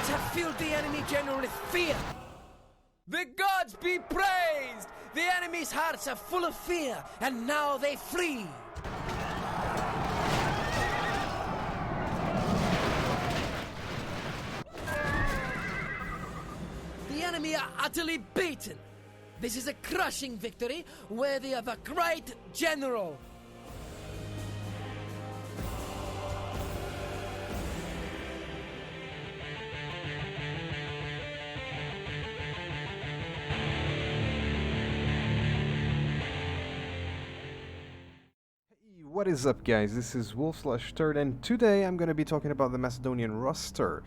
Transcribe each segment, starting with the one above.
gods have filled the enemy general with fear. The gods be praised! The enemy's hearts are full of fear, and now they flee. The enemy are utterly beaten. This is a crushing victory, worthy of a great general. What is up, guys? This is Wolf/Turd, and today I'm going to be talking about the Macedonian roster.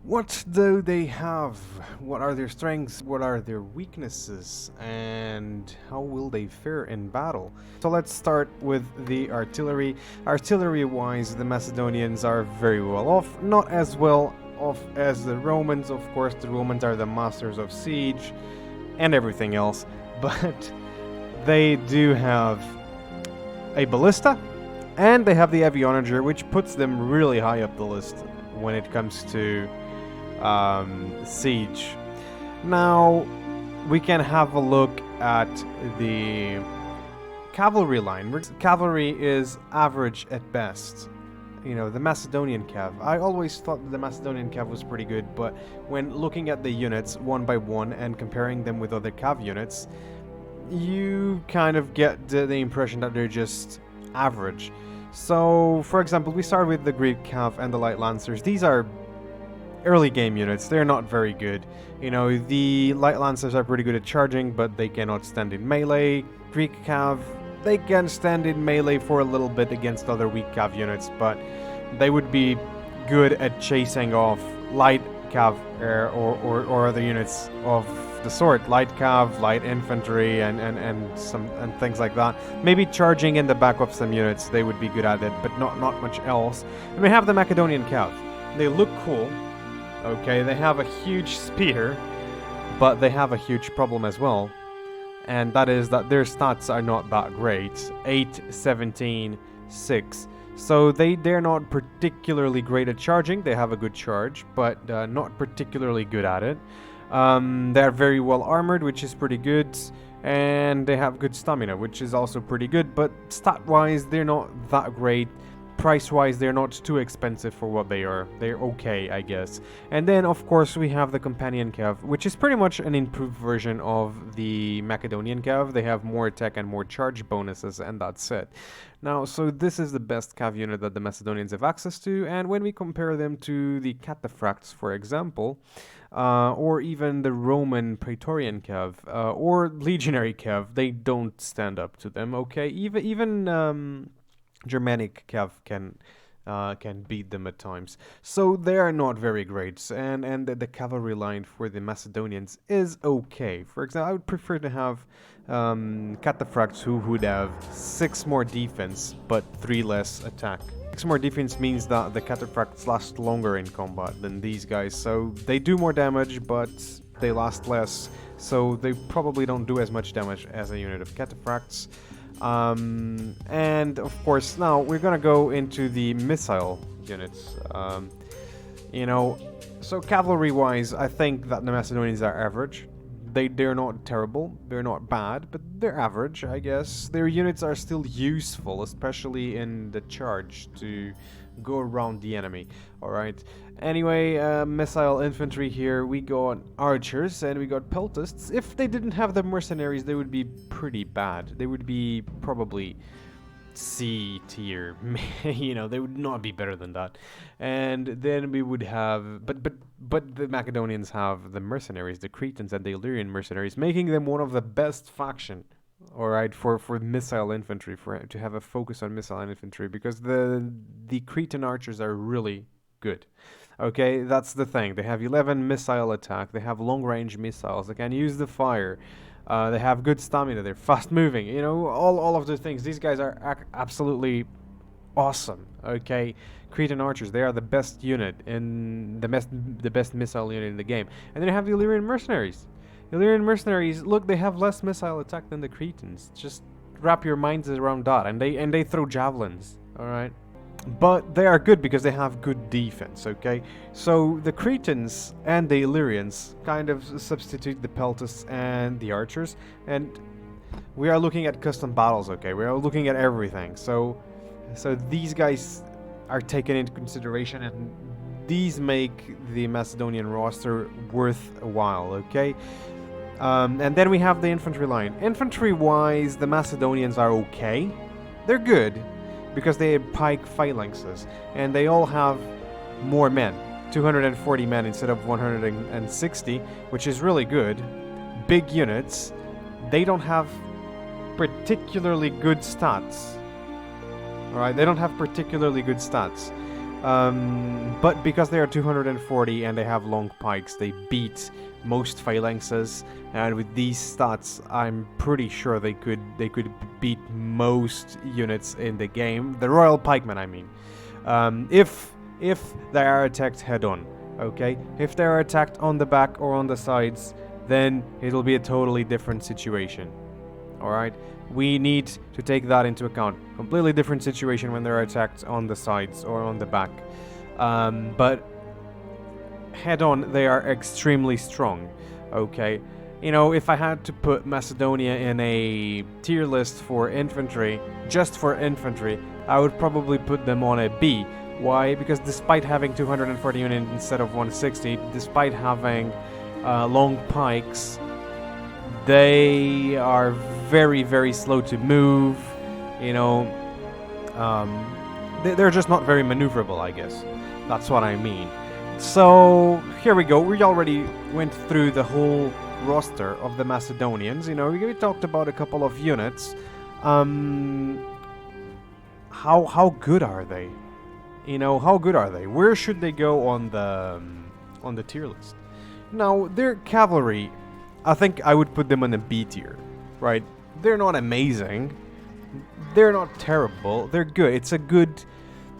What do they have? What are their strengths? What are their weaknesses? And how will they fare in battle? So let's start with the artillery. Artillery-wise, the Macedonians are very well off. Not as well off as the Romans, of course. The Romans are the masters of siege and everything else. But they do have a ballista, and they have the heavy onager, which puts them really high up the list when it comes to siege. Now we can have a look at the cavalry line. Cavalry is average at best. You know, the Macedonian cav. I always thought that the Macedonian cav was pretty good, but when looking at the units one by one and comparing them with other cav units, you kind of get the impression that they're just average. So, for example, we start with the Greek cav and the light lancers. These are early game units. They're not very good. You know, the light lancers are pretty good at charging, but they cannot stand in melee. Greek cav, they can stand in melee for a little bit against other weak cav units, but they would be good at chasing off light cav or other units of the sort, light cav, light infantry, and things like that. Maybe charging in the back of some units, they would be good at it, but not much else. And we have the Macedonian cav. They look cool. Okay, they have a huge spear, but they have a huge problem as well, and that is that their stats are not that great. 8, 17, 6. So they're not particularly great at charging. They have a good charge, but not particularly good at it. They're very well armored, which is pretty good, and they have good stamina, which is also pretty good, but stat-wise, they're not that great. Price-wise, they're not too expensive for what they are. They're okay, I guess. And then, of course, we have the Companion Cav, which is pretty much an improved version of the Macedonian Cav. They have more attack and more charge bonuses, and that's it. Now, so this is the best Cav unit that the Macedonians have access to, and when we compare them to the Cataphracts, for example, or even the Roman Praetorian Cav, or Legionary Cav, they don't stand up to them, okay? Even Germanic cav can beat them at times, so they are not very great. And the cavalry line for the Macedonians is okay. For example, I would prefer to have Cataphracts who would have 6 more defense but 3 less attack. 6 more defense means that the Cataphracts last longer in combat than these guys, so they do more damage but they last less, so they probably don't do as much damage as a unit of Cataphracts. And of course, now we're gonna go into the missile units. You know, so cavalry-wise, I think that the Macedonians are average. They're not terrible, they're not bad, but they're average, I guess. Their units are still useful, especially in the charge to go around the enemy. Alright, anyway, missile infantry here, we got archers and we got peltists. If they didn't have the mercenaries, they would be pretty bad. They would be probably C tier. You know, they would not be better than that. And then we would have, but the Macedonians have the mercenaries, the Cretans and the Illyrian Mercenaries, making them one of the best faction. Alright, for missile infantry, to have a focus on missile infantry, because the Cretan archers are really good. Okay, that's the thing. They have 11 missile attack, they have long range missiles, they can use the fire, they have good stamina, they're fast moving, you know, all of the things. These guys are absolutely awesome. Okay, Cretan archers, they are the best unit in the best missile unit in the game. And then you have the Illyrian Mercenaries. Illyrian Mercenaries, look, they have less missile attack than the Cretans. Just wrap your minds around that. And they throw javelins, alright? But they are good because they have good defense, okay? So the Cretans and the Illyrians kind of substitute the Peltasts and the archers, and we are looking at custom battles, okay? We are looking at everything. So these guys are taken into consideration, and these make the Macedonian roster worth a while, okay? And then we have the infantry line. Infantry-wise, the Macedonians are okay. They're good, because they have pike phalanxes, and they all have more men. 240 men instead of 160, which is really good. Big units. They don't have particularly good stats. Alright, they don't have particularly good stats. But because they are 240 and they have long pikes, they beat most phalanxes, and with these stats I'm pretty sure they could beat most units in the game. The Royal Pikemen, I mean. If they are attacked head on, okay? If they are attacked on the back or on the sides, then it'll be a totally different situation. Alright? We need to take that into account. Completely different situation when they're attacked on the sides or on the back. But head on, they are extremely strong. Okay? You know, if I had to put Macedonia in a tier list for infantry, just for infantry, I would probably put them on a B. Why? Because despite having 240 units instead of 160, despite having long pikes, they are very, very slow to move. You know, they're just not very maneuverable, I guess. That's what I mean. So here we go. We already went through the whole roster of the Macedonians. You know, we talked about a couple of units. How good are they? You know, how good are they? Where should they go on the tier list? Now, their cavalry, I think I would put them on a B tier, right? They're not amazing. They're not terrible. They're good. It's a good,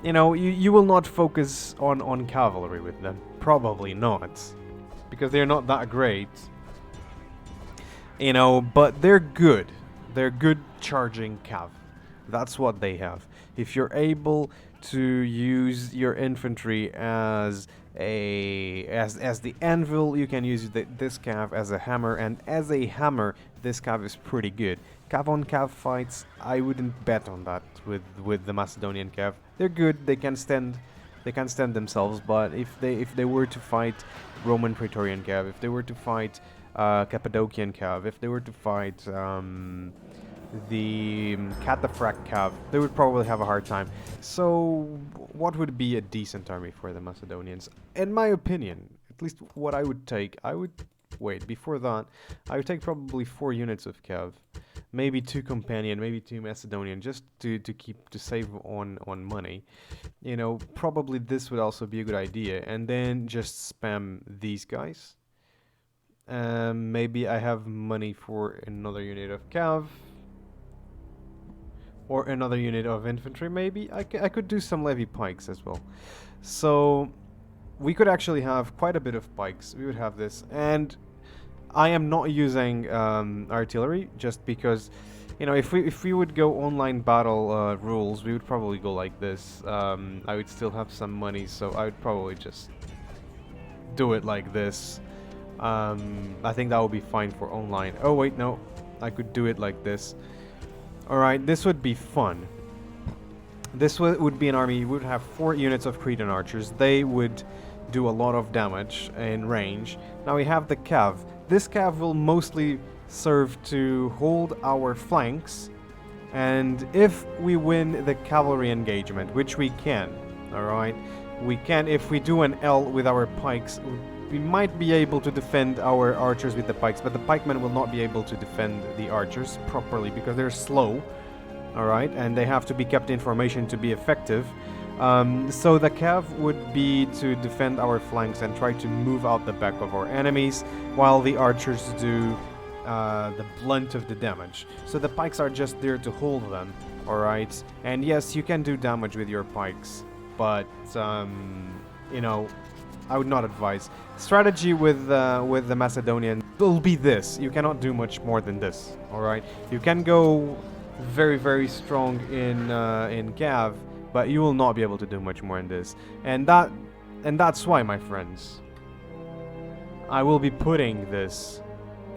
you know, you will not focus on cavalry with them. Probably not. Because they're not that great. You know, but they're good. They're good charging cav. That's what they have. If you're able to use your infantry as the anvil, you can use this cav as a hammer, and as a hammer, this cav is pretty good. Cav on cav fights, I wouldn't bet on that with the Macedonian cav. They're good. They can stand themselves, but if they were to fight Roman Praetorian cav, if they were to fight Cappadocian cav, if they were to fight the Cataphract cav, they would probably have a hard time. So what would be a decent army for the Macedonians? In my opinion, at least what I would take, before that, I would take probably 4 units of cav, maybe 2 companion, maybe 2 Macedonian, just to save on money. You know, probably this would also be a good idea, and then just spam these guys. Maybe I have money for another unit of cav, or another unit of infantry. Maybe I could do some levy pikes as well. So we could actually have quite a bit of pikes. We would have this, and I am not using artillery just because, you know, if we would go online battle rules, we would probably go like this. I would still have some money, so I would probably just do it like this. I think that would be fine for online. Oh wait, no, I could do it like this. Alright, this would be fun. This would be an army. You would have 4 units of Cretan archers. They would do a lot of damage in range. Now we have the cav. This cav will mostly serve to hold our flanks, and if we win the cavalry engagement, which we can, alright, we can, if we do an L with our pikes, we might be able to defend our archers with the pikes, but the pikemen will not be able to defend the archers properly because they're slow, alright, and they have to be kept in formation to be effective. So the cav would be to defend our flanks and try to move out the back of our enemies, while the archers do the blunt of the damage. So the pikes are just there to hold them, alright, and yes, you can do damage with your pikes, but you know, I would not advise. Strategy with the Macedonian will be this. You cannot do much more than this. All right. You can go very, very strong in cav, but you will not be able to do much more in this. And that's why, my friends, I will be putting this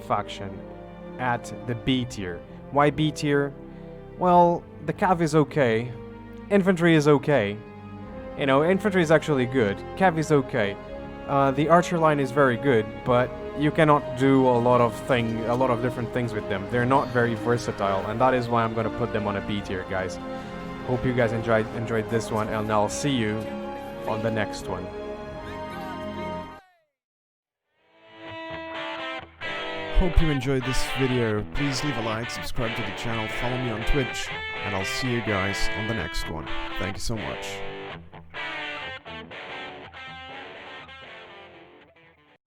faction at the B tier. Why B tier? Well, the Cav is okay, Infantry is okay. You know, Infantry is actually good, Cav is okay. The archer line is very good, but you cannot do a lot of different things with them. They're not very versatile, and that is why I'm gonna put them on a B tier, guys. Hope you guys enjoyed this one, and I'll see you on the next one. Hope you enjoyed this video. Please leave a like, subscribe to the channel, follow me on Twitch, and I'll see you guys on the next one. Thank you so much.